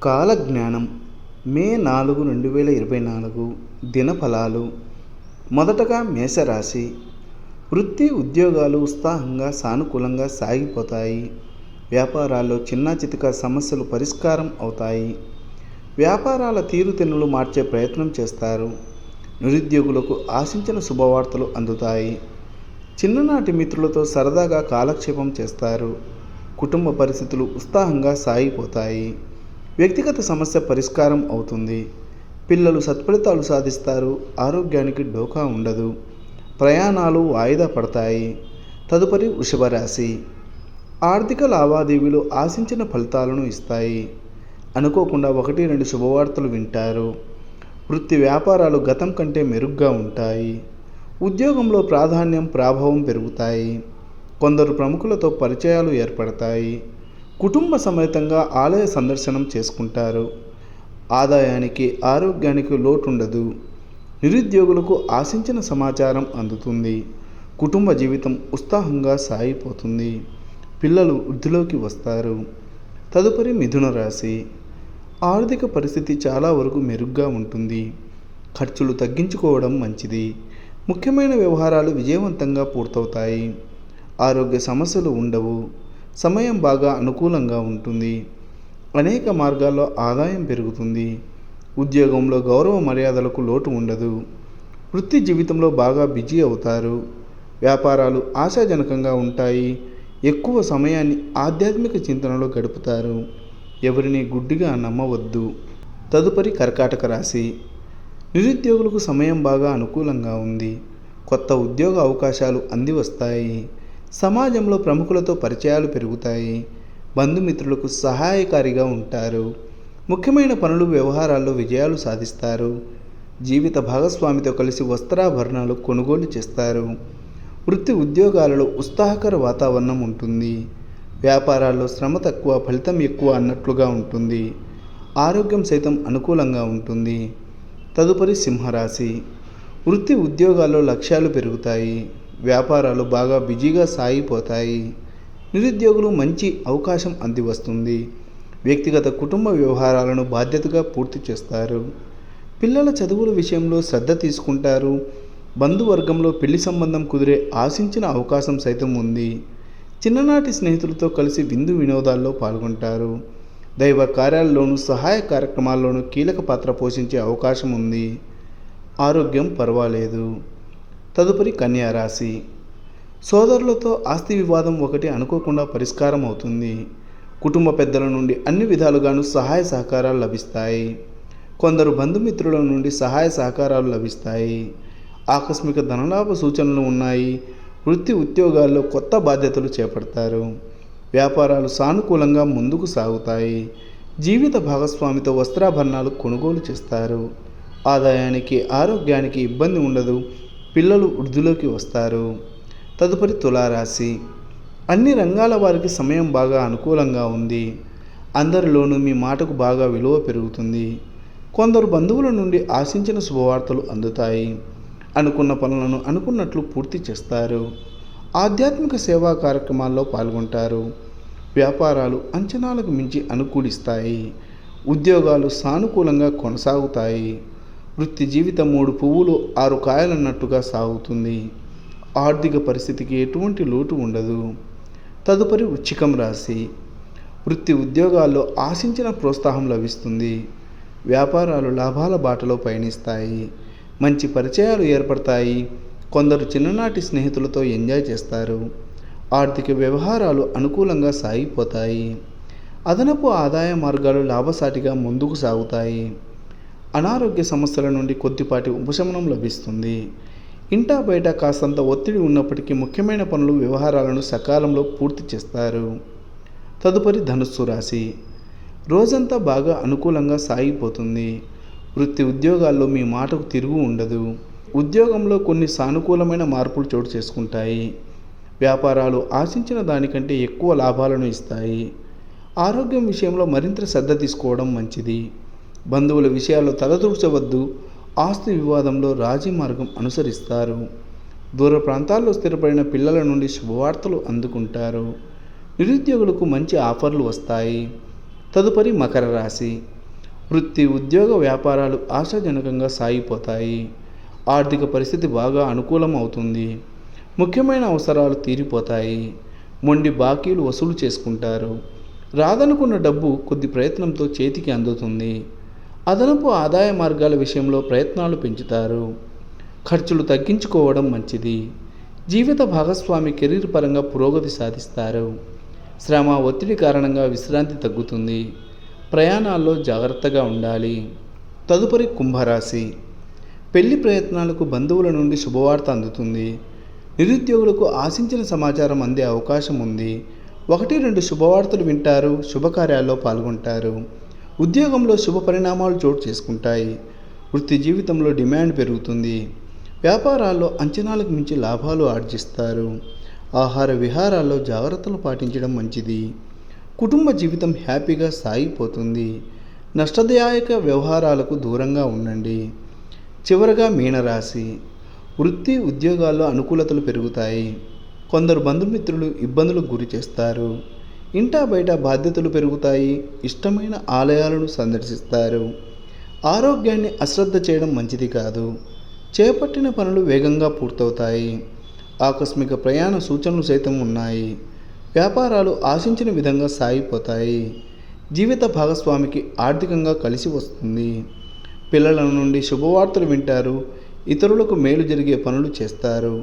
కాలజ్ఞానం మే 4, 2024 దినఫలాలు. మొదటగా మేషరాశి. వృత్తి ఉద్యోగాలు ఉత్సాహంగా సానుకూలంగా సాగిపోతాయి. వ్యాపారాల్లో చిన్న చితక సమస్యలు పరిష్కారం అవుతాయి. వ్యాపారాల తీరుతెన్నులు మార్చే ప్రయత్నం చేస్తారు. నిరుద్యోగులకు ఆశించిన శుభవార్తలు అందుతాయి. చిన్ననాటి మిత్రులతో సరదాగా కాలక్షేపం చేస్తారు. కుటుంబ పరిస్థితులు ఉత్సాహంగా సాగిపోతాయి. వ్యక్తిగత సమస్య పరిష్కారం అవుతుంది. పిల్లలు సత్ఫలితాలు సాధిస్తారు. ఆరోగ్యానికి డోకా ఉండదు. ప్రయాణాలు వాయిదా పడతాయి. తదుపరి వృషభ రాశి. ఆర్థిక లావాదేవీలు ఆశించిన ఫలితాలను ఇస్తాయి. అనుకోకుండా 1-2 శుభవార్తలు వింటారు. వృత్తి వ్యాపారాలు గతం కంటే మెరుగ్గా ఉంటాయి. ఉద్యోగంలో ప్రాధాన్యం ప్రభావం పెరుగుతాయి. కొందరు ప్రముఖులతో పరిచయాలు ఏర్పడతాయి. కుటుంబ సమేతంగా ఆలయ సందర్శనం చేసుకుంటారు. ఆదాయానికి ఆరోగ్యానికి లోటుండదు. నిరుద్యోగులకు ఆశించిన సమాచారం అందుతుంది. కుటుంబ జీవితం ఉత్సాహంగా సాగిపోతుంది. పిల్లలు వృద్ధిలోకి వస్తారు. తదుపరి మిథున రాశి. ఆర్థిక పరిస్థితి చాలా వరకు మెరుగ్గా ఉంటుంది. ఖర్చులు తగ్గించుకోవడం మంచిది. ముఖ్యమైన వ్యవహారాలు విజయవంతంగా పూర్తవుతాయి. ఆరోగ్య సమస్యలు ఉండవు. సమయం బాగా అనుకూలంగా ఉంటుంది. అనేక మార్గాల్లో ఆదాయం పెరుగుతుంది. ఉద్యోగంలో గౌరవ మర్యాదలకు లోటు ఉండదు. వృత్తి జీవితంలో బాగా బిజీ అవుతారు. వ్యాపారాలు ఆశాజనకంగా ఉంటాయి. ఎక్కువ సమయాన్ని ఆధ్యాత్మిక చింతనలో గడుపుతారు. ఎవరిని గుడ్డిగా నమ్మవద్దు. తదుపరి కర్కాటక రాశి. నిరుద్యోగులకు సమయం బాగా అనుకూలంగా ఉంది. కొత్త ఉద్యోగ అవకాశాలు అంది వస్తాయి. సమాజంలో ప్రముఖులతో పరిచయాలు పెరుగుతాయి. బంధుమిత్రులకు సహాయకారిగా ఉంటారు. ముఖ్యమైన పనులు వ్యవహారాల్లో విజయాలు సాధిస్తారు. జీవిత భాగస్వామితో కలిసి వస్త్రాభరణాలు కొనుగోలు చేస్తారు. వృత్తి ఉద్యోగాలలో ఉత్సాహకర వాతావరణం ఉంటుంది. వ్యాపారాల్లో శ్రమ తక్కువ ఫలితం ఎక్కువ అన్నట్లుగా ఉంటుంది. ఆరోగ్యం సైతం అనుకూలంగా ఉంటుంది. తదుపరి సింహరాశి. వృత్తి ఉద్యోగాల్లో లక్ష్యాలు పెరుగుతాయి. వ్యాపారాలు బాగా బిజీగా సాగిపోతాయి. నిరుద్యోగులు మంచి అవకాశం అంది వస్తుంది. వ్యక్తిగత కుటుంబ వ్యవహారాలను బాధ్యతగా పూర్తి చేస్తారు. పిల్లల చదువుల విషయంలో శ్రద్ధ తీసుకుంటారు. బంధువర్గంలో పెళ్లి సంబంధం కుదిరే ఆశించిన అవకాశం సైతం ఉంది. చిన్ననాటి స్నేహితులతో కలిసి విందు వినోదాల్లో పాల్గొంటారు. దైవ కార్యాల్లోనూ సహాయ కార్యక్రమాల్లోనూ కీలక పాత్ర పోషించే అవకాశం ఉంది. ఆరోగ్యం పర్వాలేదు. తదుపరి కన్యా రాశి. సోదరులతో ఆస్తి వివాదం ఒకటి అనుకోకుండా పరిష్కారం అవుతుంది. కుటుంబ పెద్దల నుండి అన్ని విధాలుగాను సహాయ సహకారాలు లభిస్తాయి. కొందరు బంధుమిత్రుల నుండి సహాయ సహకారాలు లభిస్తాయి. ఆకస్మిక ధనలాభ సూచనలు ఉన్నాయి. వృత్తి ఉద్యోగాల్లో కొత్త బాధ్యతలు చేపడతారు. వ్యాపారాలు సానుకూలంగా ముందుకు సాగుతాయి. జీవిత భాగస్వామితో వస్త్రాభరణాలు కొనుగోలు చేస్తారు. ఆదాయానికి ఆరోగ్యానికి ఇబ్బంది ఉండదు. పిల్లలు వృద్ధిలోకి వస్తారు. తదుపరి తులారాశి. అన్ని రంగాల వారికి సమయం బాగా అనుకూలంగా ఉంది. అందరిలోనూ మీ మాటకు బాగా విలువ పెరుగుతుంది. కొందరు బంధువుల నుండి ఆశించిన శుభవార్తలు అందుతాయి. అనుకున్న పనులను అనుకున్నట్లు పూర్తి చేస్తారు. ఆధ్యాత్మిక సేవా కార్యక్రమాల్లో పాల్గొంటారు. వ్యాపారాలు అంచనాలకు మించి అనుకూలిస్తాయి. ఉద్యోగాలు సానుకూలంగా కొనసాగుతాయి. వృత్తి జీవితం 3 పువ్వులు 6 కాయలన్నట్టుగా సాగుతుంది. ఆర్థిక పరిస్థితికి ఎటువంటి లోటు ఉండదు. తదుపరి వృశ్చికం రాశి. వృత్తి ఉద్యోగాల్లో ఆశించిన ప్రోత్సాహం లభిస్తుంది. వ్యాపారాలు లాభాల బాటలో పయనిస్తాయి. మంచి పరిచయాలు ఏర్పడతాయి. కొందరు చిన్ననాటి స్నేహితులతో ఎంజాయ్ చేస్తారు. ఆర్థిక వ్యవహారాలు అనుకూలంగా సాగిపోతాయి. అదనపు ఆదాయ మార్గాలు లాభసాటిగా ముందుకు సాగుతాయి. అనారోగ్య సమస్యల నుండి కొద్దిపాటి ఉపశమనం లభిస్తుంది. ఇంటా బయట కాస్తంత ఒత్తిడి ఉన్నప్పటికీ ముఖ్యమైన పనులు వ్యవహారాలను సకాలంలో పూర్తి చేస్తారు. తదుపరి ధనుస్సు రాశి. రోజంతా బాగా అనుకూలంగా సాగిపోతుంది. వృత్తి ఉద్యోగాల్లో మీ మాటకు తిరుగు ఉండదు. ఉద్యోగంలో కొన్ని సానుకూలమైన మార్పులు చోటు చేసుకుంటాయి. వ్యాపారాలు ఆశించిన దానికంటే ఎక్కువ లాభాలను ఇస్తాయి. ఆరోగ్యం విషయంలో మరింత శ్రద్ధ తీసుకోవడం మంచిది. బంధువుల విషయాల్లో తలదూర్చవద్దు. ఆస్తి వివాదంలో రాజీ మార్గం అనుసరిస్తారు. దూర ప్రాంతాల్లో స్థిరపడిన పిల్లల నుండి శుభవార్తలు అందుకుంటారు. నిరుద్యోగులకు మంచి ఆఫర్లు వస్తాయి. తదుపరి మకర రాశి. వృత్తి, ఉద్యోగ, వ్యాపారాలు ఆశాజనకంగా సాగిపోతాయి. ఆర్థిక పరిస్థితి బాగా అనుకూలం అవుతుంది. ముఖ్యమైన అవసరాలు తీరిపోతాయి. మొండి బాకీలు వసూలు చేసుకుంటారు. రాదనుకున్న డబ్బు కొద్ది ప్రయత్నంతో చేతికి అందుతుంది. అదనపు ఆదాయ మార్గాల విషయంలో ప్రయత్నాలు పెంచుతారు. ఖర్చులు తగ్గించుకోవడం మంచిది. జీవిత భాగస్వామి కెరీర్ పరంగా పురోగతి సాధిస్తారు. శ్రమ, ఒత్తిడి కారణంగా విశ్రాంతి తగ్గుతుంది. ప్రయాణాల్లో జాగ్రత్తగా ఉండాలి. తదుపరి కుంభరాశి. పెళ్లి ప్రయత్నాలకు బంధువుల నుండి శుభవార్త అందుతుంది. నిరుద్యోగులకు ఆశించిన సమాచారం అందే అవకాశం ఉంది. 1-2 శుభవార్తలు వింటారు. శుభకార్యాల్లో పాల్గొంటారు. ఉద్యోగంలో శుభ పరిణామాలు చోటు చేసుకుంటాయి. వృత్తి జీవితంలో డిమాండ్ పెరుగుతుంది. వ్యాపారాల్లో అంచనాలకు మించి లాభాలు ఆర్జిస్తారు. ఆహార విహారాల్లో జాగ్రత్తలు పాటించడం మంచిది. కుటుంబ జీవితం హ్యాపీగా సాగిపోతుంది. నష్టదాయక వ్యవహారాలకు దూరంగా ఉండండి. చివరగా మీనరాశి. వృత్తి, ఉద్యోగాల్లో అనుకూలతలు పెరుగుతాయి. కొందరు బంధుమిత్రులు ఇబ్బందులకు గురి చేస్తారు. ఇంటా బయట బాధ్యతలు పెరుగుతాయి. ఇష్టమైన ఆలయాలను సందర్శిస్తారు. ఆరోగ్యాన్ని అశ్రద్ధ చేయడం మంచిది కాదు. చేపట్టిన పనులు వేగంగా పూర్తవుతాయి. ఆకస్మిక ప్రయాణ సూచనలు సైతం ఉన్నాయి. వ్యాపారాలు ఆశించిన విధంగా సాగిపోతాయి. జీవిత భాగస్వామికి ఆర్థికంగా కలిసి వస్తుంది. పిల్లల నుండి శుభవార్తలు వింటారు. ఇతరులకు మేలు జరిగే పనులు చేస్తారు.